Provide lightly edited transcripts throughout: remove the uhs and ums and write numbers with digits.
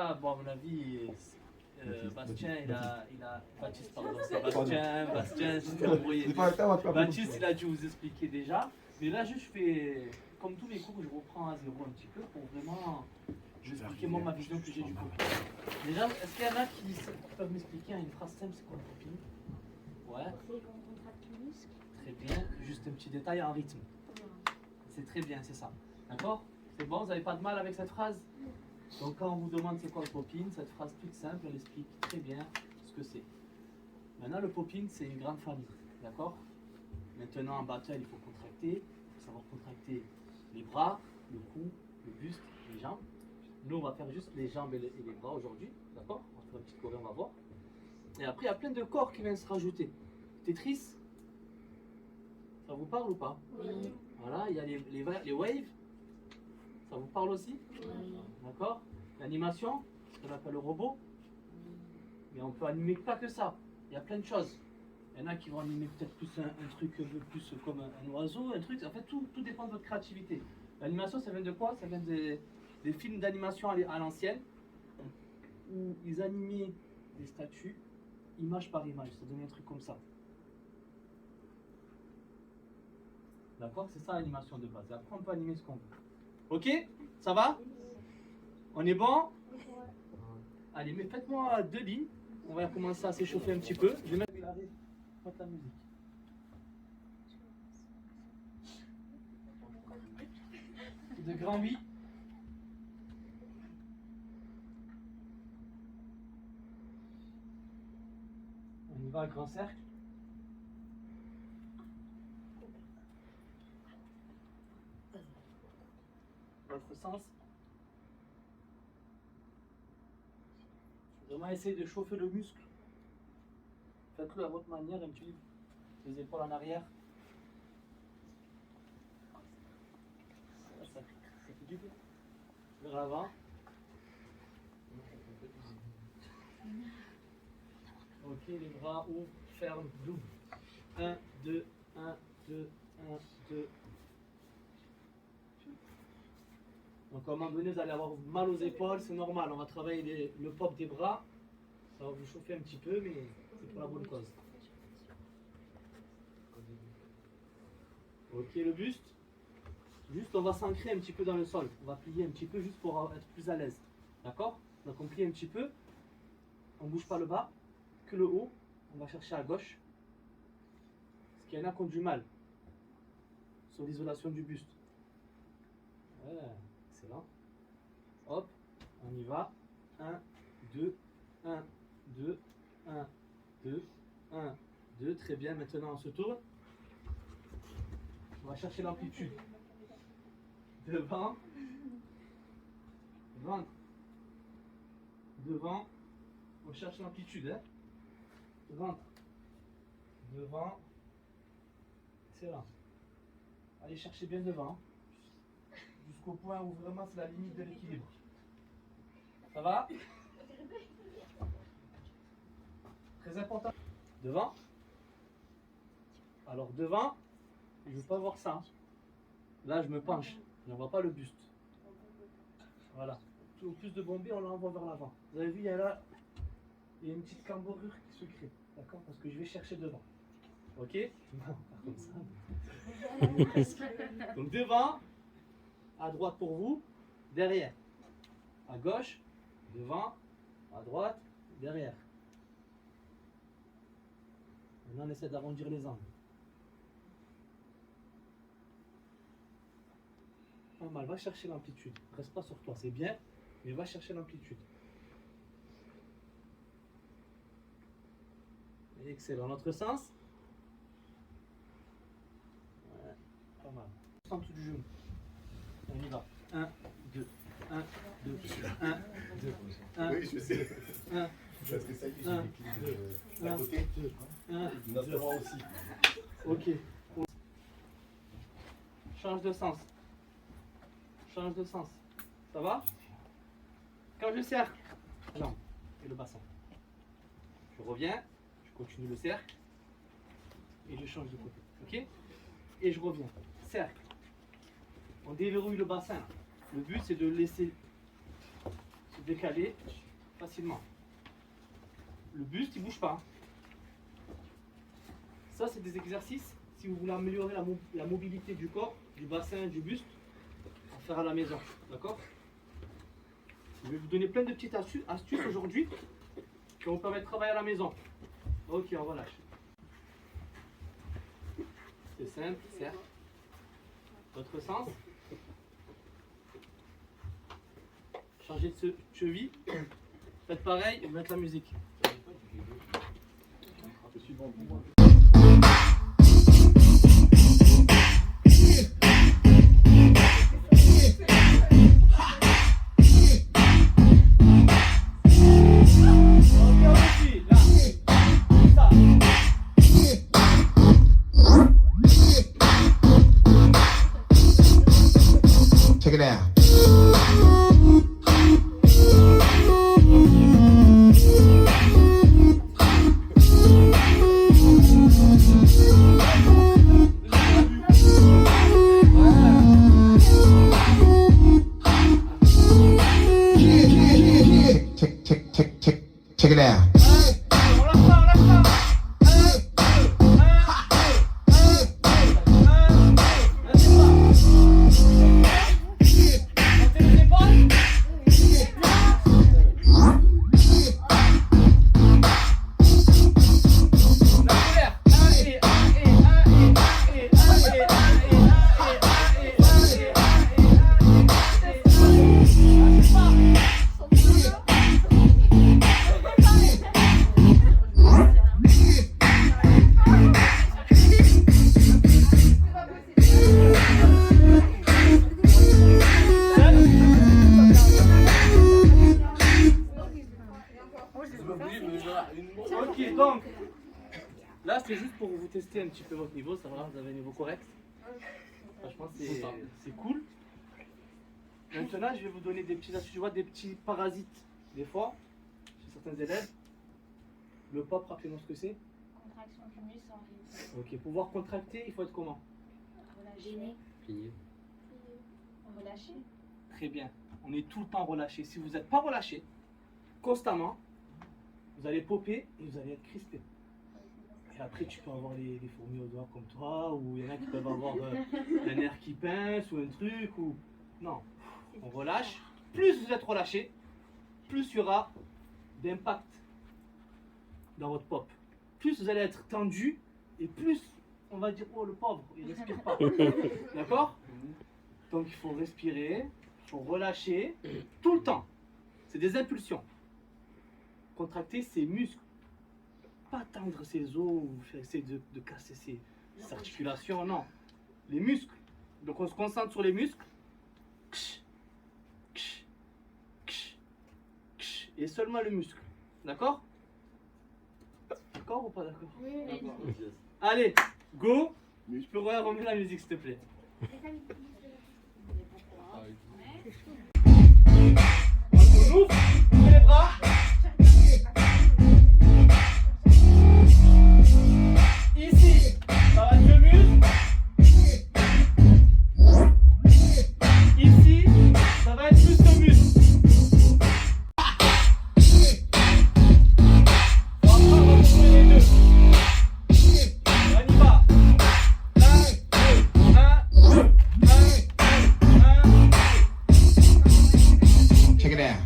Ah, bon, à mon avis, Bastien, Bastien, c'était embrouillé. Baptiste, il a dû vous expliquer déjà. Mais là, juste, je fais, comme tous les cours, je reprends à zéro un petit peu pour vraiment vous expliquer moi ma vision que j'ai du copine. Déjà, est-ce qu'il y en a qui peuvent m'expliquer une phrase simple, c'est quoi une copine? Ouais. C'est quand on contracte le muscle. Très bien. Juste un petit détail en rythme. C'est très bien, c'est ça. D'accord? C'est bon, vous n'avez pas de mal avec cette phrase? Donc quand on vous demande c'est quoi le popping, cette phrase toute simple, elle explique très bien ce que c'est. Maintenant, le popping, c'est une grande famille. D'accord? Maintenant, en battle, il faut contracter. Il faut savoir contracter les bras, le cou, le buste, les jambes. Nous, on va faire juste les jambes et les bras aujourd'hui. D'accord? On va faire une petite choré, on va voir. Et après, il y a plein de corps qui viennent se rajouter. Tetris, ça vous parle ou pas? Oui. Voilà, il y a les waves. Ça vous parle aussi? Oui. D'accord? L'animation, ce qu'on appelle le robot. Mais on peut animer pas que ça. Il y a plein de choses. Il y en a qui vont animer peut-être plus un truc plus comme un oiseau, un truc. En fait, tout dépend de votre créativité. L'animation, ça vient de quoi? Ça vient des films d'animation à l'ancienne où ils animaient des statues, image par image. Ça donnait un truc comme ça. D'accord? C'est ça l'animation de base. Et après, on peut animer ce qu'on veut. Ok? Ça va? On est bon? Allez, mais faites-moi 2 lignes. On va commencer à s'échauffer un petit peu. Je vais mettre la musique. De grand oui. On y va à grand cercle. L'autre sens. Vraiment essayer de chauffer le muscle. Faites-le à votre manière, un petit peu les épaules en arrière. Ça fait du bien. Vers l'avant. Ok, les bras ouvrent, ferment, double. 1, 2, 1, 2, 1, 2. Donc à un moment donné, vous allez avoir mal aux épaules, c'est normal. On va travailler le pop des bras. Ça va vous chauffer un petit peu, mais c'est pour la bonne cause. Ok, le buste. Juste, on va s'ancrer un petit peu dans le sol. On va plier un petit peu juste pour être plus à l'aise. D'accord? Donc on plie un petit peu. On ne bouge pas le bas, que le haut. On va chercher à gauche. Parce qu'il y en a qui ont du mal sur l'isolation du buste. Voilà, excellent. Hop, on y va. 1, 2, 1, 2, 1, 2, 1, 2. Très bien, maintenant on se tourne. On va chercher l'amplitude. Devant. Ventre. Devant. On cherche l'amplitude. Hein. Ventre. Devant. Excellent. Allez chercher bien devant. Jusqu'au point où vraiment c'est la limite de l'équilibre. Ça va? Très important. Devant. Alors devant, je ne veux pas voir ça. Là, je me penche. Je ne vois pas le buste. Voilà. Au plus de bombées, on l'envoie vers l'avant. Vous avez vu, il y a une petite cambrure qui se crée. D'accord? Parce que je vais chercher devant. Ok? Comme ça. Donc devant, à droite pour vous, derrière. À gauche, devant, à droite, derrière. Maintenant, on essaie d'arrondir les angles. Pas mal, va chercher l'amplitude. Reste pas sur toi, c'est bien, mais va chercher l'amplitude. Excellent. L'autre sens. Ouais, pas mal. Centre du genou. On y va. 1, 2, 1, 2, 1, 2, 1. Oui, je sais. 1, Parce que ça y est, j'ai Un, l'équilibre deux, à côté. 1, Notre 2. bras aussi. Ok. Change de sens. Change de sens. Ça va? Quand je cercle, jambe et le bassin. Je reviens, je continue le cercle et je change de côté. Ok? Et je reviens. Cercle. On déverrouille le bassin. Le but c'est de laisser décaler facilement. Le buste, il bouge pas. Ça, c'est des exercices, si vous voulez améliorer la mobilité du corps, du bassin, du buste, à faire à la maison. D'accord? Je vais vous donner plein de petites astuces aujourd'hui qui vont vous permettre de travailler à la maison. Ok, on relâche. C'est simple, certes. L'autre sens. Changez de cheville. Faites pareil et vous mettez la musique. Check it out. Check it out. Ok, donc, là c'est juste pour vous tester un petit peu votre niveau, ça va, vous avez un niveau correct. Franchement, c'est cool. Maintenant, je vais vous donner des petites astuces, je vois des petits parasites. Des fois, chez certains élèves, le pop, rappelez-moi ce que c'est. Contraction du muscle en rythme. Ok, pour pouvoir contracter, il faut être comment? Relâché. Plié. Relâché. Très bien, on est tout le temps relâché. Si vous n'êtes pas relâché, constamment, vous allez popper et vous allez être crispé. Et après, tu peux avoir les fourmis aux doigts comme toi, ou il y en a qui peuvent avoir un nerf qui pince ou un truc. Ou... Non, on relâche. Plus vous êtes relâché, plus il y aura d'impact dans votre pop. Plus vous allez être tendu et plus on va dire, oh le pauvre, il ne respire pas. D'accord? Donc il faut respirer, il faut relâcher tout le temps. C'est des impulsions. Contracter ses muscles, pas tendre ses os ou essayer de casser ses articulations, non. Les muscles. Donc on se concentre sur les muscles. Et seulement le muscle. D'accord? D'accord ou pas d'accord? Oui. Allez, go! Je peux remettre la musique s'il te plaît. On ouvre, ouvrez les bras. Ici, ça va être le muscle. Ici, ça va être plus le muscle. On va retrouver les deux. On y va. 1, 2, 1, 2, 1, 2. Check it out.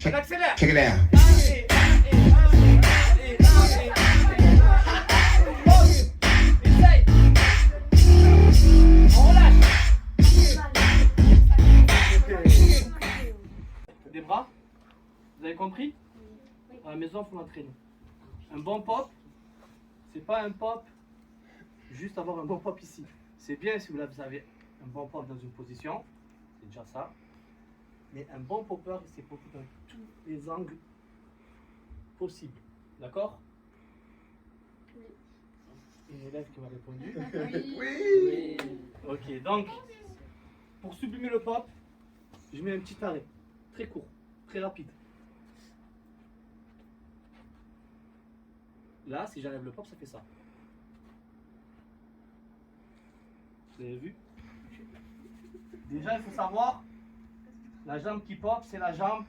On accélère. Check it out. Essaye. On relâche. Des bras. Vous avez compris? À la maison, il faut l'entraîner. Un bon pop, c'est pas un pop juste avoir un bon pop ici. C'est bien si vous avez un bon pop dans une position, c'est déjà ça. Mais un bon popper, c'est popper dans tous les angles possibles. D'accord? Une élève qui m'a répondu. Oui. Ok, donc, pour sublimer le pop, je mets un petit arrêt. Très court, très rapide. Là, si j'enlève le pop, ça fait ça. Vous avez vu? Déjà, il faut savoir, la jambe qui pop, c'est la jambe.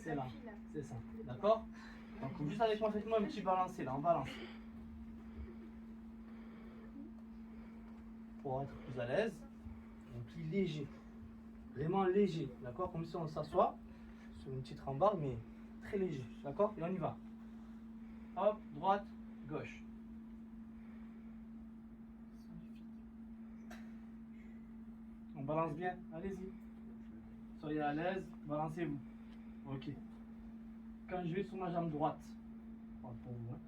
C'est là, c'est ça. D'accord? Donc, juste avec moi, faites-moi un petit balancé là, on balance. Pour être plus à l'aise, on plie léger. Vraiment léger, d'accord? Comme si on s'assoit sur une petite rambarde, mais très léger, d'accord? Et on y va. Hop, droite, gauche. On balance bien, allez-y. Soyez à l'aise, balancez-vous. Ok. Quand je vais sur ma jambe droite, pour vous, hein,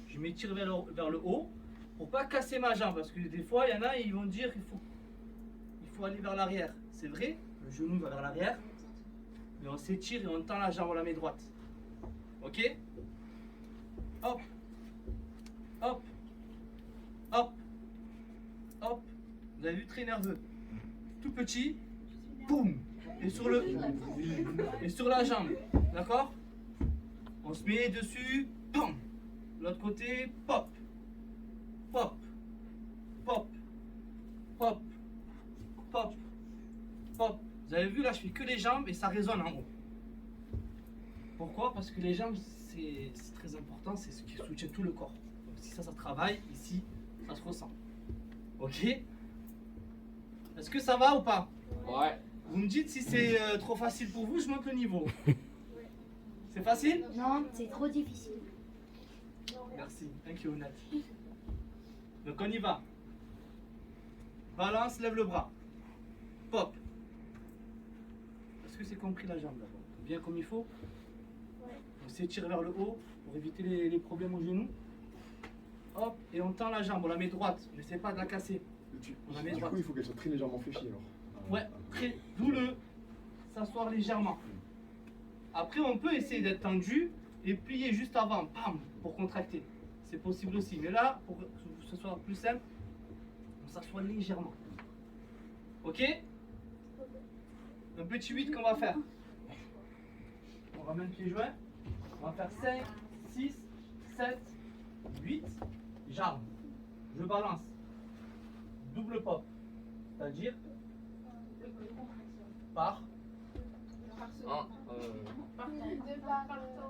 je m'étire vers le haut pour pas casser ma jambe. Parce que des fois, il y en a, ils vont dire qu'il faut aller vers l'arrière. C'est vrai, le genou va vers l'arrière. Mais on s'étire et on tend la jambe, on la met droite. Ok? Hop, hop, hop, hop. Vous avez vu, très nerveux. Tout petit, boum. Et sur la jambe, d'accord? On se met dessus, pam. L'autre côté, pop, pop, pop, pop, pop, pop. Vous avez vu là, je fais que les jambes et ça résonne en haut. Pourquoi? Parce que les jambes, c'est très important, c'est ce qui soutient tout le corps. Donc si ça travaille, ici, ça se ressent. Ok? Est-ce que ça va ou pas? Ouais. Vous me dites si c'est trop facile pour vous, je monte le niveau. C'est facile? Non, c'est trop difficile. Merci, thank you, Nat. Donc on y va. Balance, lève le bras. Pop. Est-ce que c'est compris la jambe d'abord? Bien comme il faut? On s'étire vers le haut pour éviter les problèmes au genou. Hop, et on tend la jambe, on la met droite. N'essaie pas de la casser. On la met Du droite. coup, il faut qu'elle soit très légèrement fléchie alors. Ouais, d'où le s'asseoir légèrement. Après, on peut essayer d'être tendu et plier juste avant, bam, pour contracter. C'est possible aussi. Mais là, pour que ce soit plus simple, on s'assoit légèrement. Ok? Un petit 8 qu'on va faire. On ramène pieds joints. On va faire 5, 6, 7, 8. Jambes. Je balance. Double pop. C'est-à-dire par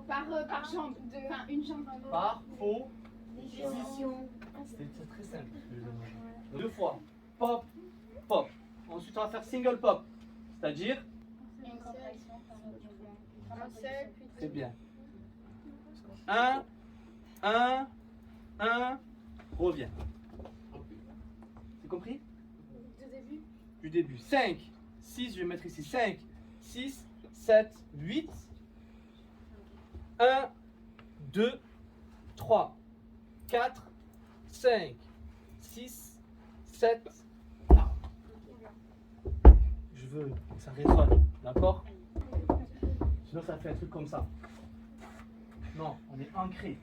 Par jambe, enfin une jambe. par faux. Position. C'est très simple. Deux fois. Pop, pop. Ensuite, on va faire single pop. C'est-à-dire, Une contraction par le mouvement. Un seul, puis c'est bien. 1, 1, 1, reviens. C'est compris? de début. Du début. 5, 6, je vais mettre ici 5, 6, 7, 8. 1, 2, 3, 4, 5, 6, 7. Je veux que ça résonne, d'accord? Sinon ça fait un truc comme ça. Non, on est ancré.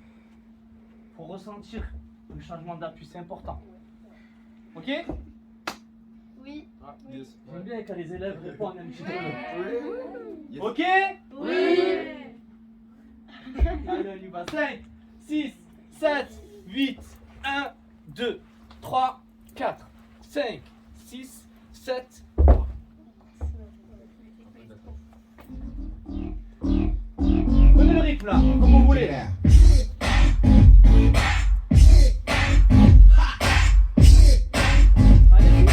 Faut ressentir le changement d'appui, c'est important. Ok? Oui. Ah, yes. J'aime bien quand les élèves répondent un petit peu. Oui. Yes. Ok? Oui. Allez, on y va. 5, 6, 7, 8, 1, 2, 3, 4, 5, 6, 7. Prenez le rythme là, comme vous voulez. Check it out. Allez.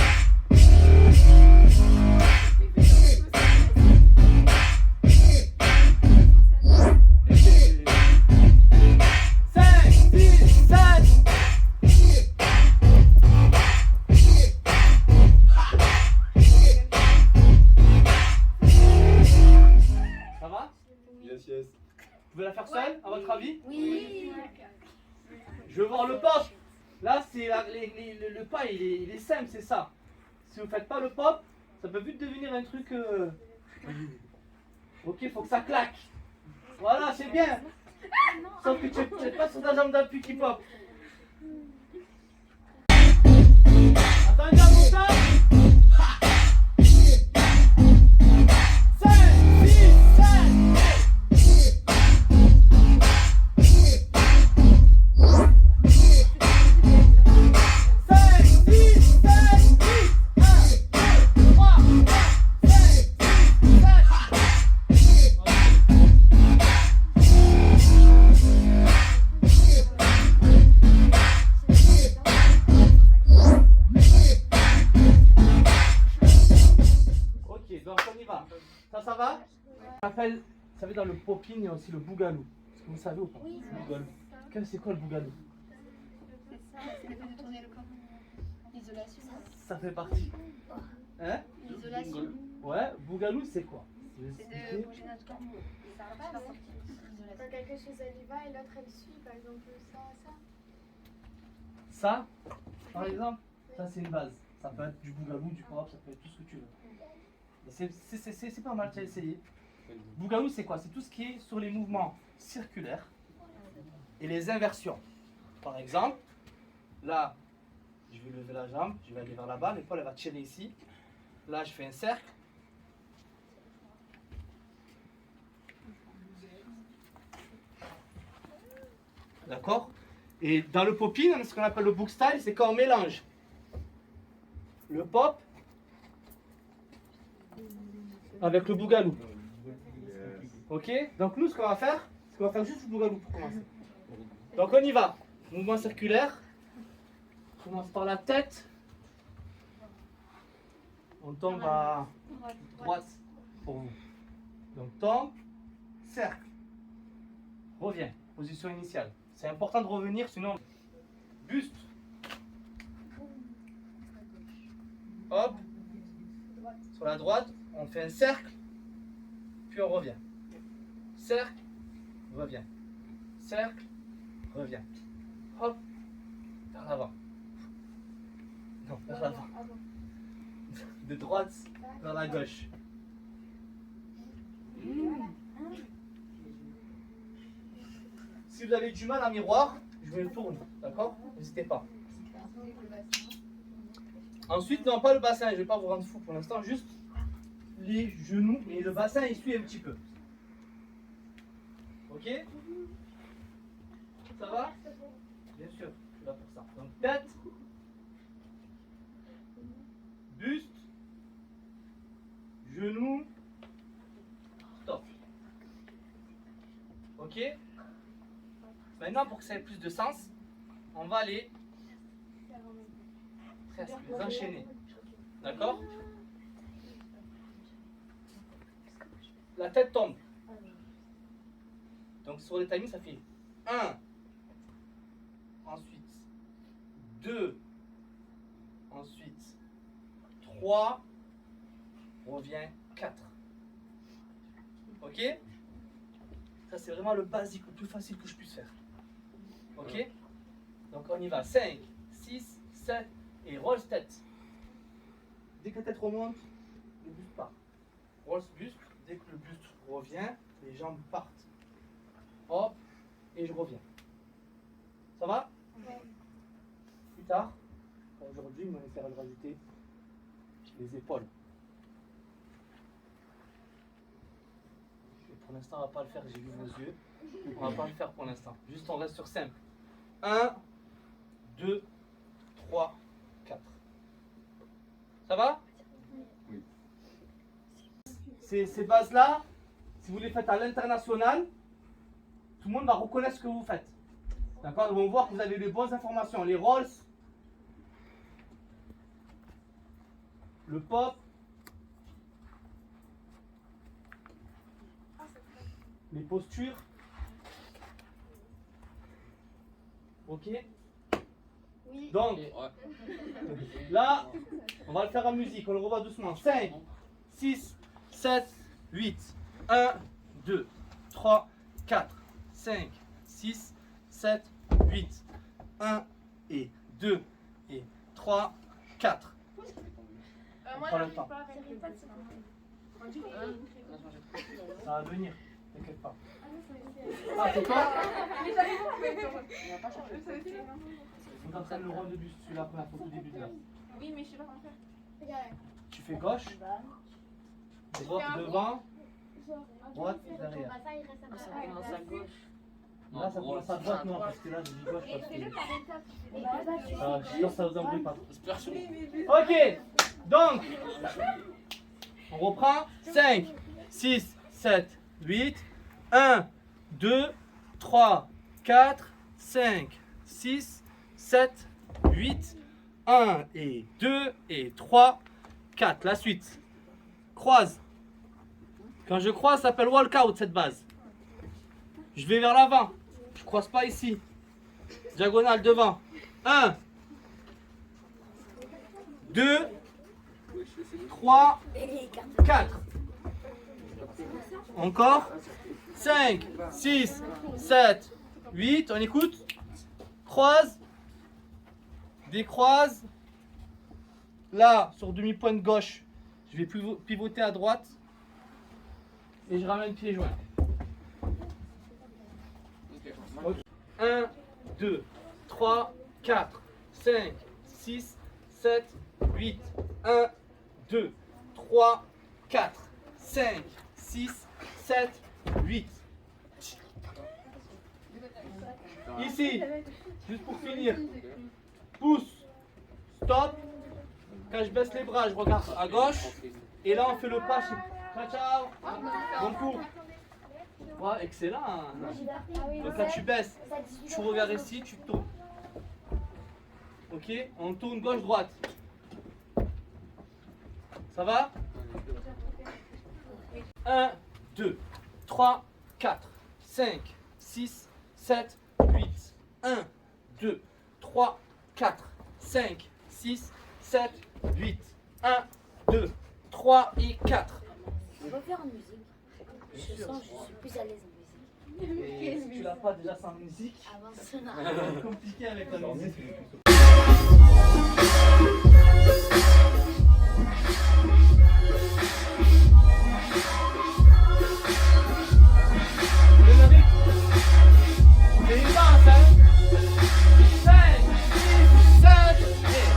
5, 6, 7. Ça va? Yes, yes. Vous pouvez la faire seule, à votre avis? Oui. Je veux voir le pop. Là, c'est le pas, il est simple, c'est ça. Si vous ne faites pas le pop, ça peut vite devenir un truc. Ok, faut que ça claque. Voilà, c'est bien. Sauf que tu n'es pas sur ta jambe d'appui qui pop. Attendez un montage. va? On appelle, vous savez, dans le popping, il y a aussi le bougalou. Est-ce que vous savez ou pas? Oui. Le bougalou. C'est quoi le bougalou? C'est ça, c'est le fait de tourner le corps. L'isolation. Ça fait partie. Hein? L'isolation. Ouais, bougalou, c'est quoi? Je vais C'est de expliquer. bouger notre corps. Ça va pas sortir. L'isolation. Quand quelque chose elle y va et l'autre elle suit, par exemple ça. Ça, par exemple, ça c'est une base. Ça peut être du bougalou, du pop, ça peut être tout ce que tu veux. Et c'est pas mal, tu as essayé. Bougalou, c'est quoi? C'est tout ce qui est sur les mouvements circulaires et les inversions. Par exemple, là, je vais lever la jambe, je vais aller vers là-bas, l'épaule elle va tirer ici. Là, je fais un cercle. D'accord? Et dans le popping, ce qu'on appelle le book style, c'est quand on mélange le pop avec le bougalou. Ok? Donc nous, ce qu'on va faire, c'est qu'on va faire juste le bougalou pour commencer. Donc on y va. Mouvement circulaire. On commence par la tête. On tombe à droite pour vous. Donc tombe, cercle. Reviens. Position initiale. C'est important de revenir, sinon buste. Hop. Sur la droite, on fait un cercle, puis on revient. Cercle, revient. Cercle, revient. Hop, vers l'avant. Non, vers l'avant. De droite vers la gauche. Si vous avez du mal à miroir, je vais le tourner, d'accord? N'hésitez pas. Ensuite, non, pas le bassin, je ne vais pas vous rendre fou pour l'instant, juste les genoux et le bassin il suit un petit peu. Ok? Ça va? Bien sûr, je suis là pour ça. Donc tête, buste, genou, top. Ok? Maintenant, pour que ça ait plus de sens, on va les enchaîner. D'accord? La tête tombe. Donc sur les timings, ça fait 1. Ensuite 2. Ensuite 3. Revient 4. Ok? Ça c'est vraiment le basique, le plus facile que je puisse faire. Ok? Donc on y va. 5, 6, 7 et roll tête. Dès que la tête remonte, le buste part. Roll buste. Dès que le buste revient, les jambes partent. Hop, et je reviens. Ça va? Plus tard, aujourd'hui, on va essayer de rajouter les épaules. Et pour l'instant, on ne va pas le faire, j'ai vu vos yeux. On ne va pas le faire pour l'instant. Juste on reste sur simple. 1, 2, 3, 4. Ça va? Oui. Ces bases-là, si vous les faites à l'international, tout le monde va reconnaître ce que vous faites. D'accord? Ils vont voir que vous avez les bonnes informations. Les rolls, le pop, les postures. Ok? Oui. Donc, là, on va le faire en musique. On le revoit doucement. 5, 6, 7, 8. 1, 2, 3, 4, 5, 6, 7, 8. 1 et 2 et 3, 4. Moi prend le j'arrive temps. pas avec le bassin. Ça va venir, t'inquiète pas. Ah, c'est toi? On t'entraîne le rôle de buste, celui-là, première fois au début de là. Oui, mais je sais pas comment faire. Regarde. Tu fais gauche, droite devant, droite derrière. Bassin, il reste à Là, ça commence à droite, non, parce que là, j'ai dit gauche parce que. Et Ah, je suis sûr que ça vous embrouille pas. Ok, donc, on reprend. 5, 6, 7, 8. 1, 2, 3, 4, 5, 6, 7, 8. 1 et 2 et 3, 4. La suite. Croise. Quand je croise, ça s'appelle walkout cette base. Je vais vers l'avant. Je croise pas ici. Diagonale devant. 1, 2, 3, 4. Encore. 5, 6, 7, 8. On écoute. Croise. Décroise. Là, sur demi-point de gauche, je vais pivoter à droite. Et je ramène pied joint. 1, 2, 3, 4, 5, 6, 7, 8. 1, 2, 3, 4, 5, 6, 7, 8. Ici, juste pour finir. Pouce, stop. Quand je baisse les bras, je regarde à gauche. Et là, on fait le pas. Ciao, ciao. Bon coup. Ouais, excellent. Donc là, tu baisses. Tu regardes ici, tu tournes. Ok, on tourne gauche-droite. Ça va? 1, 2, 3, 4, 5, 6, 7, 8. 1, 2, 3, 4, 5, 6, 7, 8. 1, 2, 3 et 4. On va faire en musique. Je sens que je suis plus à l'aise en musique. Et si tu l'as pas déjà sans musique, Avant ça, non. ça va être compliqué avec la musique. C'est une danse, hein? 5, 6, 7 et...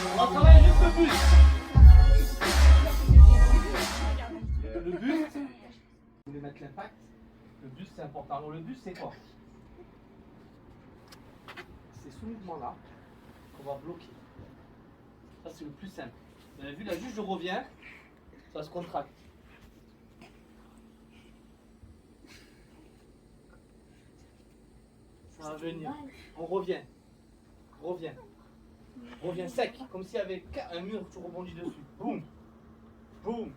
On va travailler juste le buste. Le buste, vous voulez mettre l'impact. Le buste c'est important. Alors le buste c'est quoi? C'est ce mouvement-là qu'on va bloquer. Ça c'est le plus simple. Vous avez vu là, juste je reviens, ça se contracte. Ça va venir. On revient. Reviens. Reviens sec, comme s'il y avait un mur, tu rebondis dessus. Boum. Boum.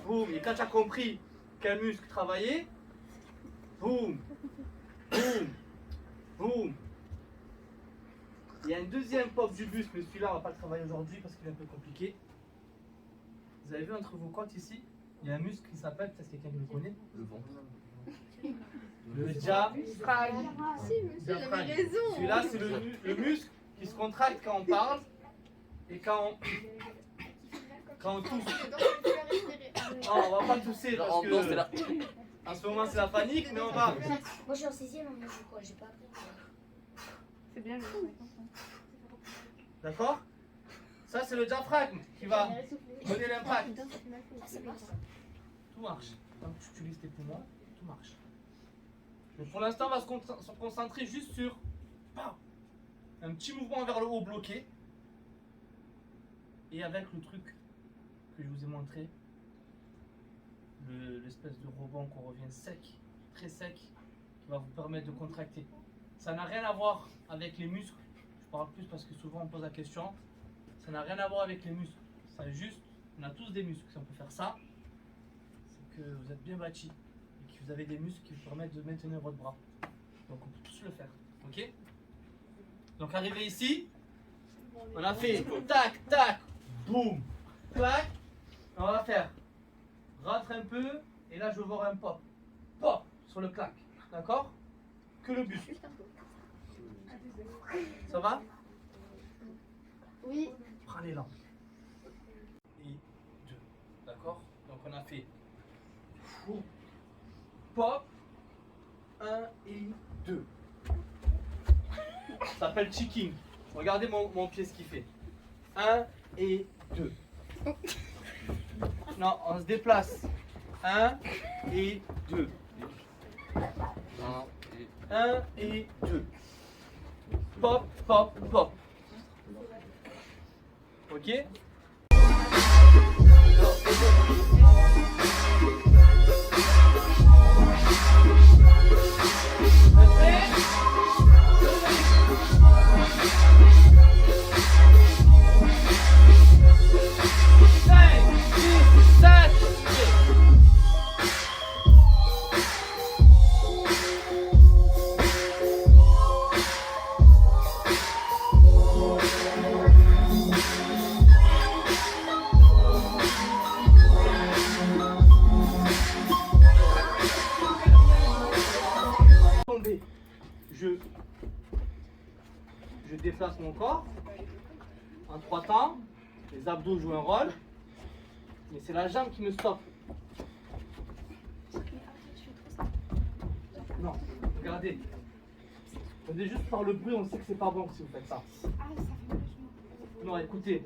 Boum. Et quand tu as compris quel muscle travailler, boum. Boum. Boum. Il y a un deuxième pop du buste, mais celui-là on va pas le travailler aujourd'hui parce qu'il est un peu compliqué. Vous avez vu entre vos côtes ici, il y a un muscle qui s'appelle, peut-être quelqu'un qui le connaît? Le ventre. Le diaphragme. Si, monsieur, il avait raison. Celui-là c'est le muscle qui se contracte quand on parle et quand on tousse. Donc, il faut respirer. Non, on va pas tousser parce que en ce moment c'est la panique, mais on va. Moi, je suis en 6ème, mais je crois, j'ai pas appris. C'est bien le D'accord? Ça c'est le diaphragme qui va donner l'impact. Ah, c'est pas ça. Tout marche. Quand tu utilises tes poumons, tout marche. Mais pour l'instant, on va se concentrer juste sur un petit mouvement vers le haut bloqué. Et avec le truc que je vous ai montré, l'espèce de rebond qu'on revient sec, très sec, qui va vous permettre de contracter. Ça n'a rien à voir avec les muscles. Je parle plus parce que souvent on pose la question. Ça n'a rien à voir avec les muscles. Ça juste, on a tous des muscles. Si on peut faire ça, c'est que vous êtes bien bâti et que vous avez des muscles qui vous permettent de maintenir votre bras. Donc on peut tous le faire. Ok? Donc arrivé ici, on a fait tac, tac, boum, clac. On va faire rentre un peu et là je veux voir un pop. Pop sur le clac. D'accord? Que le buste. Ça va? Oui. Prends l'élan. Et 2. D'accord? Donc on a fait pop 1 et 2. Ça s'appelle chicken. Regardez mon pied ce qu'il fait. 1 et 2. Non, on se déplace. 1 et 2. 1 et 2. Pop, pop, pop. Ok? Tomber. Je déplace mon corps en 3 temps. Les abdos jouent un rôle, mais c'est la jambe qui me stoppe. Non, regardez. Regardez juste par le bruit, on sait que c'est pas bon si vous faites ça. Non, écoutez.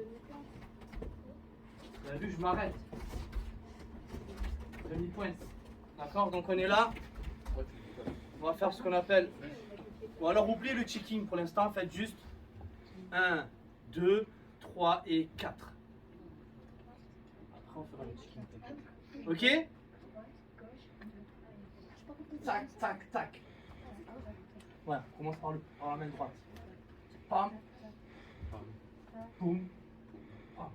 Vous avez vu, je m'arrête. Demi-pointe. D'accord? Donc on est là. On va faire ce qu'on appelle. Ou alors oubliez le checking pour l'instant, faites juste 1, 2, 3 et 4. Après on fera le checking. Ok? Tac, tac, tac. Ouais, on commence par la main droite. Pam. Boum. Pam.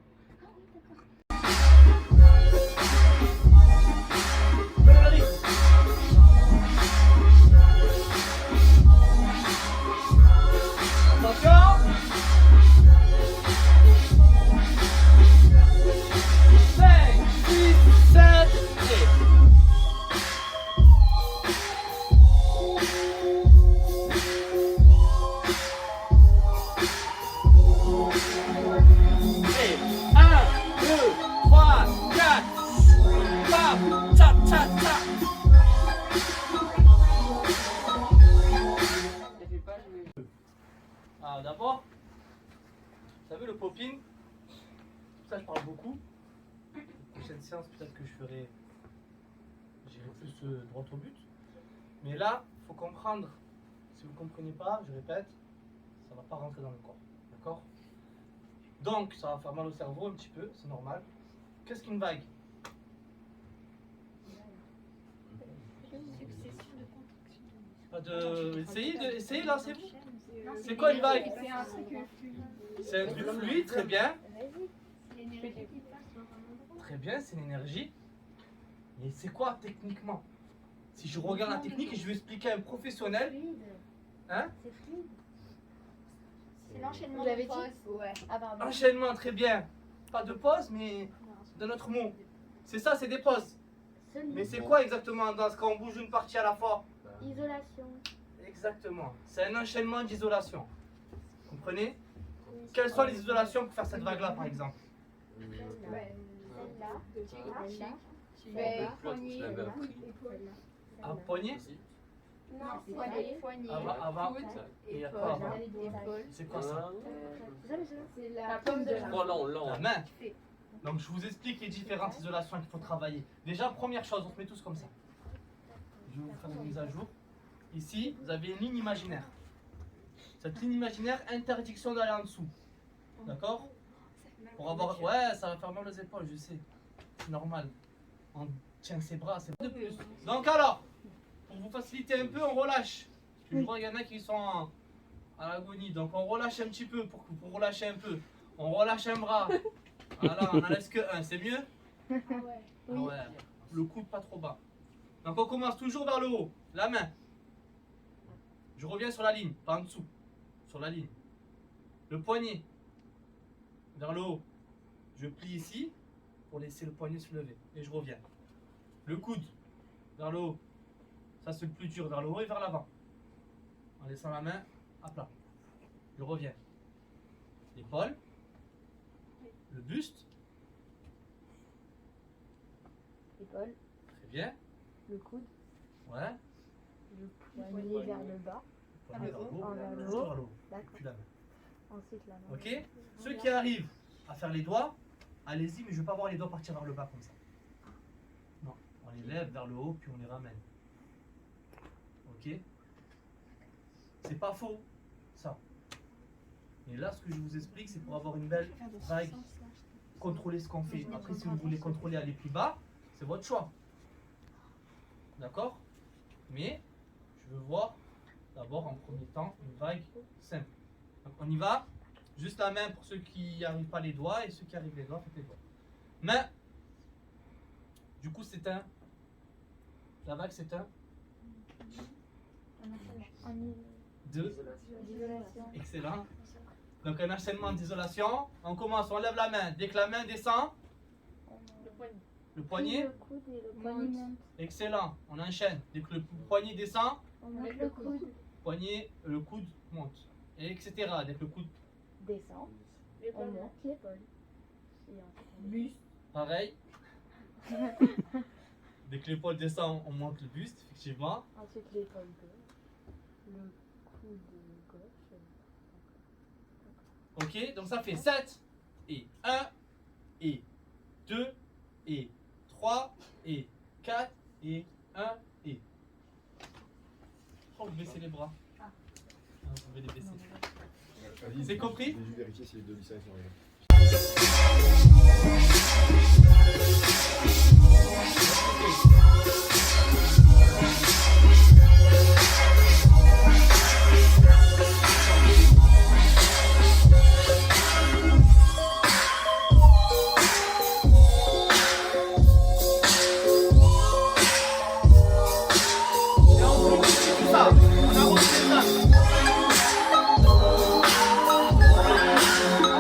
Attention. 5, 6, 7 et... Alors d'abord, vous savez le popping, ça je parle beaucoup. La prochaine séance peut-être que j'irai plus droit au but. Mais là, il faut comprendre, si vous ne comprenez pas, je répète, ça ne va pas rentrer dans le corps. D'accord? Donc ça va faire mal au cerveau un petit peu, c'est normal. Qu'est-ce qu'une vague? Essayez là, c'est vous. C'est quoi une vague? C'est un truc fluide, très bien. Très bien, c'est l'énergie. Mais c'est quoi techniquement? Si je regarde la technique et je vais expliquer à un professionnel. Hein? C'est fluide. C'est l'enchaînement Vous l'avez de pause. dit? Ouais. Ah pardon. Enchaînement, très bien. Pas de pause, mais d'un autre mot. C'est ça, c'est des pauses. Mais c'est quoi exactement dans ce quand on bouge une partie à la fois? Isolation. Exactement. C'est un enchaînement d'isolation. Comprenez? Quelles sont les isolations pour faire cette vague-là, par exemple? Celle-là. Tu Tu fais vas poignet, épaule. À poignet? Non, poignet, Avant. coude, Et après avant. épaule. C'est quoi ça? C'est la paume de Je crois là, on l'a. La main. Donc je vous explique les différentes isolations qu'il faut travailler. Déjà, première chose, on se met tous comme ça. Je vais vous faire une mise à jour. Ici, vous avez une ligne imaginaire. Cette ligne imaginaire, interdiction d'aller en dessous. D'accord? Pour avoir... Ouais, ça va faire mal aux épaules, je sais. C'est normal. On tient ses bras, c'est pas de plus. Donc alors, pour vous faciliter un peu, on relâche. Parce que je vois qu'il y en a qui sont à l'agonie. Donc on relâche un petit peu pour relâcher un peu. On relâche un bras. Voilà, on n'en laisse que un, c'est mieux? Ah ouais, le coude pas trop bas. Donc on commence toujours vers le haut, la main. Je reviens sur la ligne, pas en dessous, sur la ligne. Le poignet, vers le haut. Je plie ici pour laisser le poignet se lever et je reviens. Le coude, vers le haut. Ça c'est le plus dur, vers le haut et vers l'avant. En laissant la main à plat. Je reviens. L'épaule. Le buste. Épaule. Très bien. Le coude. Ouais. Le poignet vers le bas. Poignet vers le haut. Vers le Juste haut. vers le haut. D'accord. Puis la main. Ensuite la main. Ok? Ceux qui arrivent à faire les doigts, allez-y, mais je ne veux pas voir les doigts partir vers le bas comme ça. Non. On les lève vers le haut, puis on les ramène. Ok? C'est pas faux, ça. Et là, ce que je vous explique, c'est pour avoir une belle vague, contrôler ce qu'on fait. Après, si vous voulez contrôler aller plus bas, c'est votre choix. D'accord? Mais je veux voir d'abord en premier temps une vague simple. Donc on y va. Juste la main pour ceux qui n'arrivent pas les doigts et ceux qui arrivent les doigts, faites les doigts. Main. Du coup, c'est un. La vague, c'est un. Deux. Excellent. Donc un enchaînement d'isolation. On commence, on lève la main. Dès que la main descend, le poignet. Le coude et le poignet monte. Excellent. On enchaîne. Dès que le poignet descend, On monte le coude. le coude monte. Et etc. Dès que le coude, Descend. On monte l'épaule. Buste. pareil. Dès que l'épaule descend, on monte le buste, effectivement. Ensuite l'épaule gauche. Le coude gauche. Ok, donc ça fait 7 et 1 et 2 et 3 et 4 et 1 et. Oh, vous baissez les bras. Ah, vous pouvez les baisser. C'est compris? Je vais juste vérifier si les deux lissins sont arrivés. Et on continue tout ça. On arrose ça.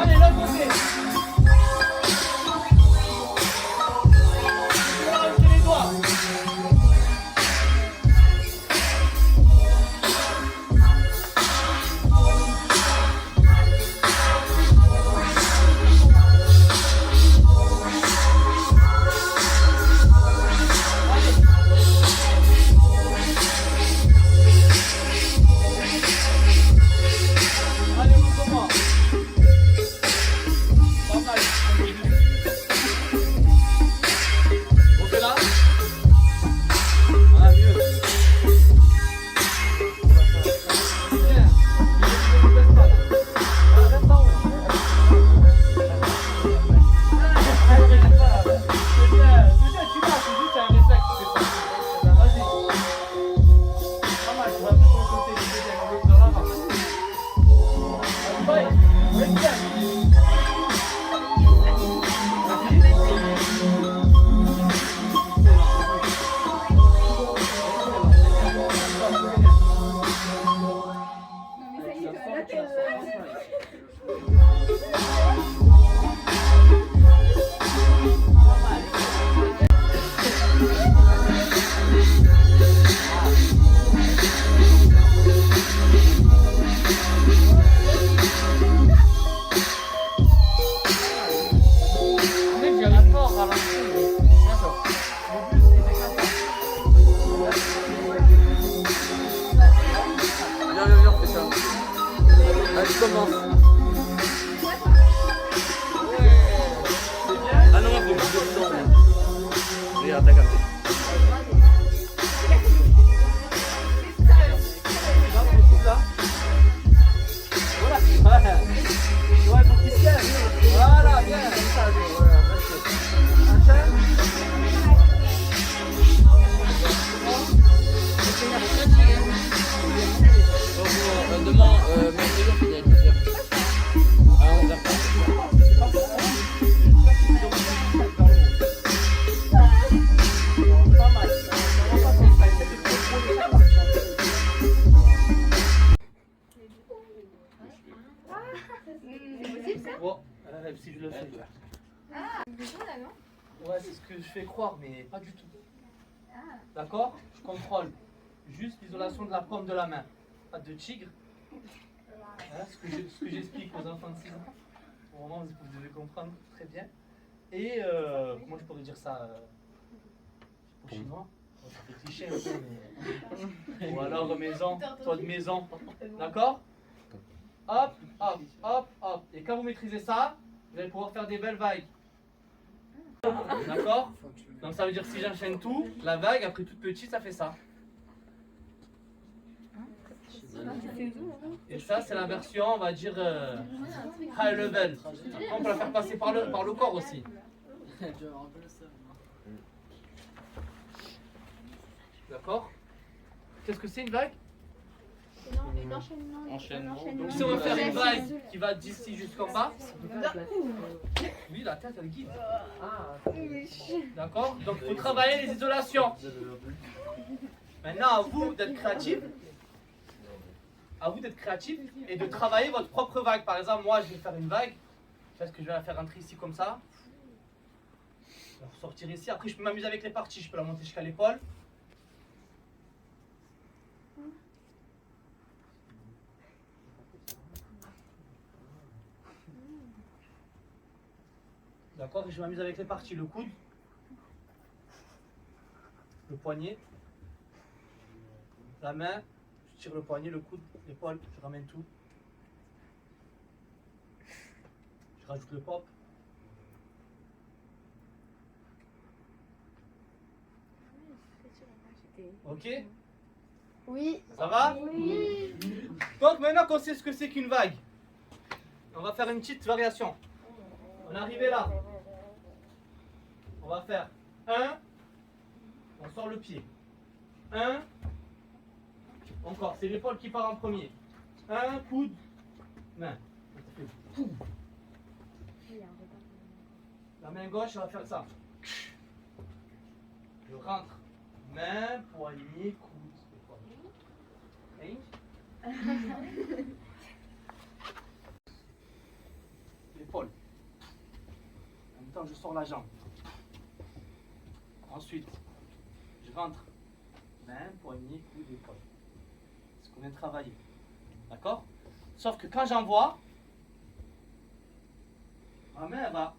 Allez, l'autre côté. On va rajouter les doigts. Allez, on commence. Pas mal. On fait là. Voilà, mieux. Bien. Ne vous baisse pas là. Voilà, reste en haut. C'est bien, tu l'as, c'est juste un réflexe. C'est pas- Vas-y. Pas mal, tu vas plus sur le côté, les deuxièmes, on veut faire l'avant. Ouais, reste bien. Non, mais ça y est, là, t'es. Mec, j'arrive pas à ralentir. D'accord. Le but, c'est de faire ça. Viens, fais ça. Allez, commence. C'est bien. Ah non, faut que je tourne. Regarde, t'as capté. Là. Voilà. Voilà. Ouais, pour qu'il tienne. Voilà, bien. Comme ça, voilà, merci. Enchaîne. Demain, mercredi, on finit avec plusieurs. À 11h30. Pas mal. On va pas comme ça. Il faut que tu contrôles chaque marche. C'est possible ça? Bon, si je le fais. C'est chaud là, non? Ouais, c'est ce que je fais croire, mais pas du tout. D'accord? Je contrôle juste l'isolation de la paume de la main. Pas de tigre. Hein, ce que j'explique aux enfants de 6 ans. Au moment où vous devez comprendre très bien. Et comment je pourrais dire ça au chinois? Bon, ça fait cliché un peu, mais... Ou alors maison, toi de maison. D'accord? Hop, hop, hop, hop. Et quand vous maîtrisez ça, vous allez pouvoir faire des belles vagues. D'accord? Donc ça veut dire si j'enchaîne tout, la vague, après toute petite, ça fait ça. Et ça, c'est la version, on va dire, high level. Après, on peut la faire passer par le corps aussi. D'accord? Qu'est-ce que c'est une vague? Enchaînement. Donc si on veut faire une vague qui va d'ici jusqu'en bas, oui, la tête elle guide. D'accord? Donc il faut travailler les isolations. Maintenant, à vous d'être créatif. À vous d'être créatif et de travailler votre propre vague. Par exemple, moi je vais faire une vague. Peut-être que je vais la faire rentrer ici comme ça. Je vais ressortir ici. Après, je peux m'amuser avec les parties. Je peux la monter jusqu'à l'épaule. D'accord, et je m'amuse avec les parties, le coude, le poignet, la main, je tire le poignet, le coude, l'épaule, je ramène tout. Je rajoute le pop. Ok? Oui. Ça va? Oui. Donc maintenant qu'on sait ce que c'est qu'une vague, on va faire une petite variation. On est arrivé là. On va faire 1, on sort le pied. 1, encore, c'est l'épaule qui part en premier. 1, coude, main. La main gauche, elle va faire ça. Je rentre. Main, poignet, coude. Hein? L'épaule. En même temps, je sors la jambe. Ensuite, je rentre. Main, poignet, coude, épaule. C'est ce qu'on vient de travailler. D'accord? Sauf que quand j'envoie, ma main elle va,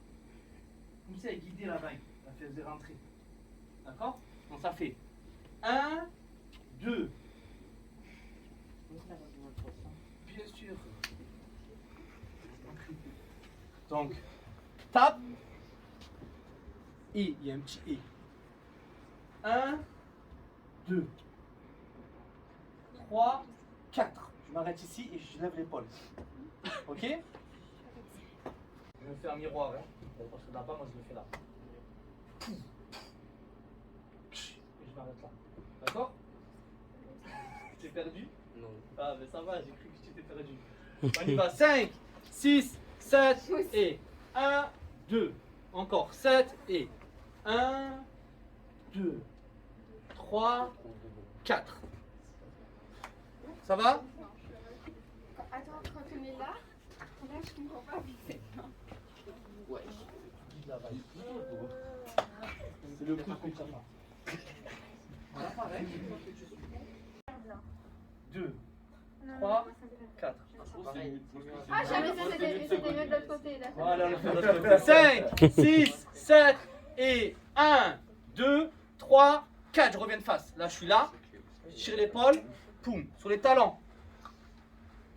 comme si elle guidait la vague. Elle faisait rentrer. D'accord? Donc ça fait 1, 2. Bien sûr. Donc, tape. I, il y a un petit I. 1, 2, 3, 4. Je m'arrête ici et je lève l'épaule. Ok? Je vais me faire un miroir. Hein? Parce que là-bas, moi je le fais là. Et je m'arrête là. D'accord? Tu t'es perdu? Non. Ah, mais ça va, j'ai cru que tu t'es perdu. On y va. 5, 6, 7 et 1, 2. Encore 7 et 1, 2, 3, 4. Ça va? Attends, quand on est là, je comprends pas. C'est le coup de ça. Voilà, pareil. 2, 3, 4. Ah, j'avais ça, c'était mieux de l'autre côté. Voilà, on le fait de l'autre côté. 5, 6, 7 et 1, 2, 3, 4. Je reviens de face. Là, je suis là. Je tire l'épaule. Poum. Sur les talons.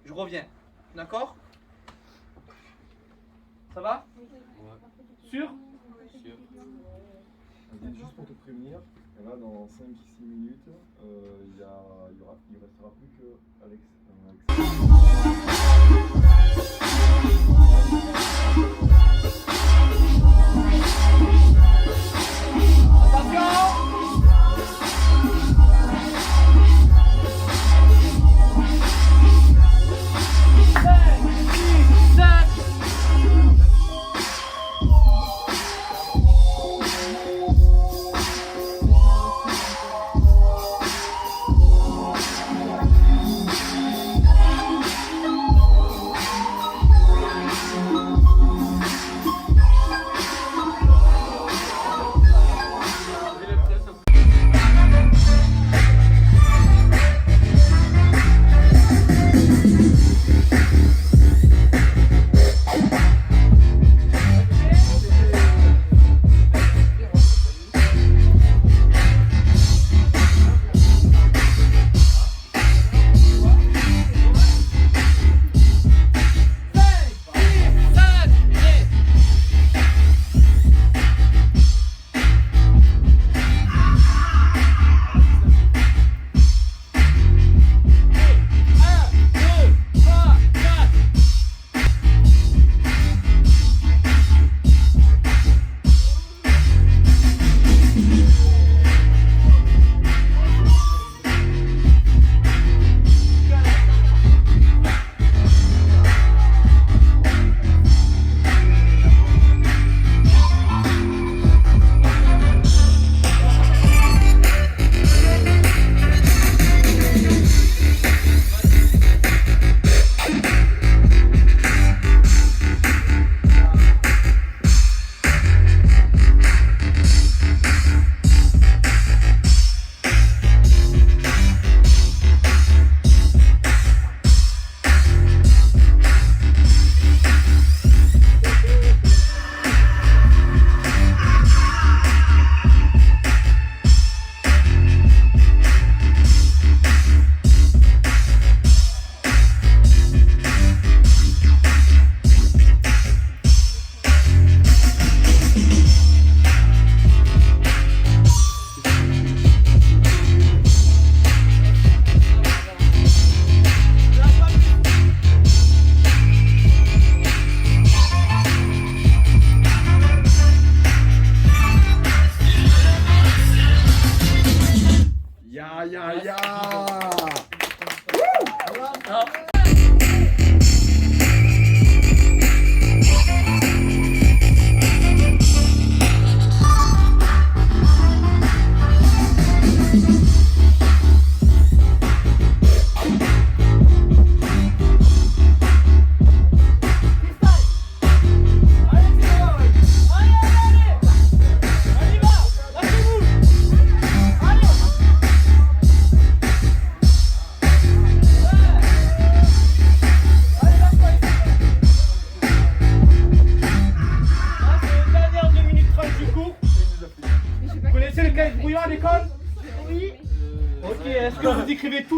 Je reviens. D'accord? Ça va? Sûr? Juste pour te prévenir, là dans 5-6 minutes, il restera plus que Alex.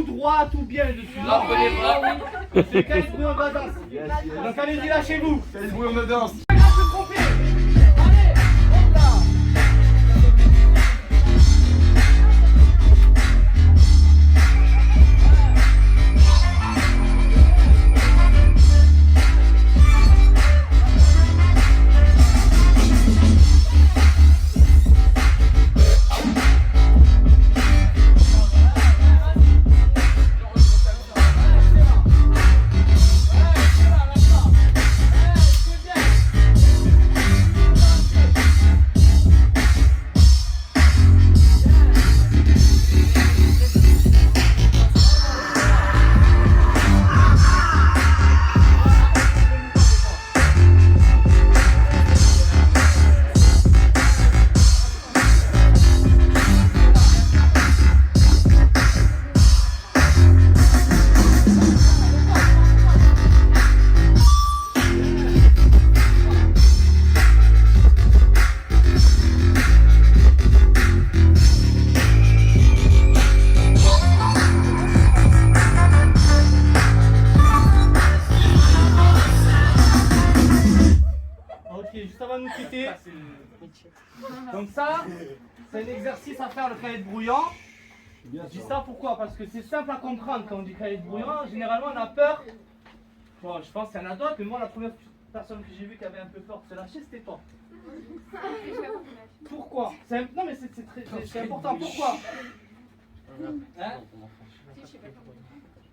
droit, tout bien dessus. Là, prenez pas. C'est le cahier de brouillon de la danse. Donc allez-y, lâchez-vous. C'est le brouillon de danse. Pas se tromper. Allez, hop là. Juste avant de nous quitter, donc ça, c'est un exercice à faire, le cahier de brouillon. Je dis ça pourquoi? Parce que c'est simple à comprendre quand on dit cahier de brouillon. Généralement, on a peur. Bon, je pense qu'il y en a d'autres, mais moi, la première personne que j'ai vue qui avait un peu peur de se lâcher, c'était toi. Pourquoi? Non, mais c'est important. Pourquoi? Hein?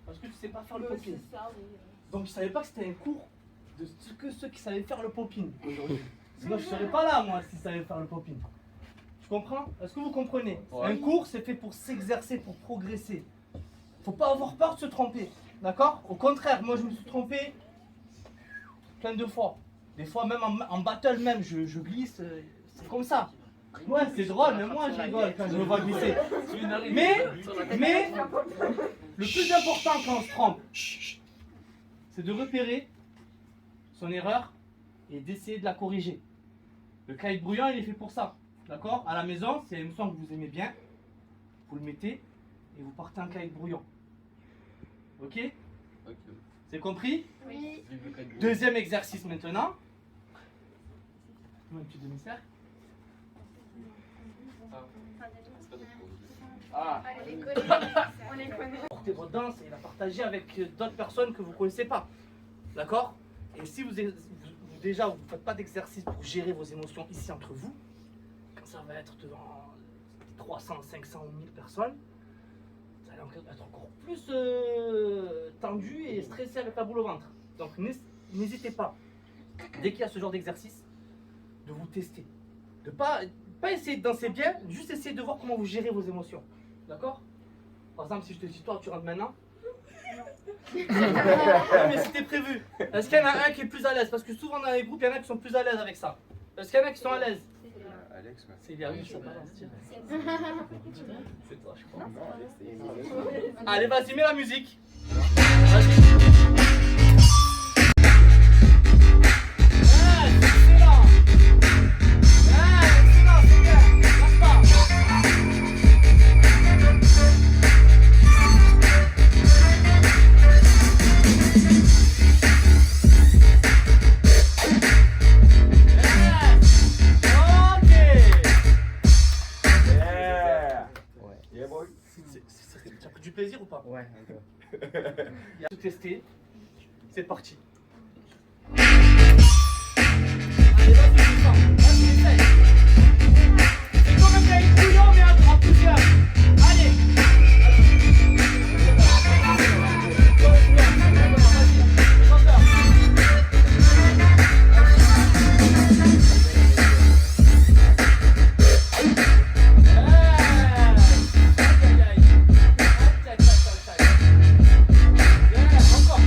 Parce que tu sais pas faire le popping. Donc, je savais pas que c'était un cours de que ceux qui savaient faire le popping aujourd'hui. Sinon, je serais pas là, moi, s'ils savaient faire le popping. Tu comprends? Est-ce que vous comprenez? Ouais. Un cours, c'est fait pour s'exercer, pour progresser. Faut pas avoir peur de se tromper. D'accord? Au contraire, moi, je me suis trompé plein de fois. Des fois, même en battle, même, je glisse. C'est comme ça. Ouais, c'est drôle, mais moi, je rigole quand je me vois glisser. Mais, le plus important quand on se trompe, c'est de repérer son erreur et d'essayer de la corriger. Le cahier de brouillon, il est fait pour ça. D'accord? À la maison, c'est une son que vous aimez bien. Vous le mettez et vous partez en cahier de brouillon. Ok? C'est compris? Oui. Deuxième exercice maintenant. Un petit demi-cercle. Ah. On les connaît. Portez votre danse et la partager avec d'autres personnes que vous ne connaissez pas. D'accord? Et si déjà vous ne faites pas d'exercice pour gérer vos émotions ici entre vous, quand ça va être devant 300, 500 ou 1000 personnes, vous allez être encore plus tendu et stressé avec la boule au ventre. Donc n'hésitez pas, dès qu'il y a ce genre d'exercice, de vous tester. De pas essayer de danser bien, juste essayer de voir comment vous gérez vos émotions. D'accord? Par exemple, si je te dis toi, tu rentres maintenant. Non, mais c'était prévu. Est-ce qu'il y en a un qui est plus à l'aise? Parce que souvent dans les groupes, il y en a qui sont plus à l'aise avec ça. Est-ce qu'il y en a qui sont à l'aise? Alex, ouais. C'est bien, ça balance direct. C'est toi, je crois. Non, Alex, Allez, vas-y, mets la musique. Vas-y. Ça fait du plaisir ou pas? Ouais, Il y a tout testé. C'est parti. Allez, vas-y, essaye. C'est comme un cahier de brouillon, mais en plusieurs. Allez. Encore.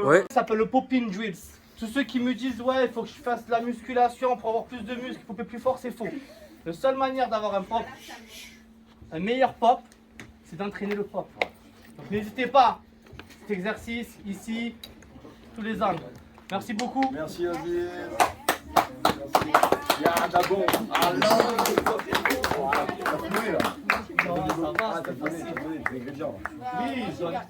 Ouais. Ça s'appelle le popping drills. Tous ceux qui me disent ouais, il faut que je fasse de la musculation pour avoir plus de muscles, il faut pomper plus fort, c'est faux. La seule manière d'avoir un pop, un meilleur pop, c'est d'entraîner le pop. Donc n'hésitez pas, cet exercice ici, tous les angles. Merci beaucoup. Merci Aziz. Merci. Ya d'abord. Alors. T'as fini là. Non, ça va, Ah, c'est t'as fini, facile. les ingrédients. Oui, je dois-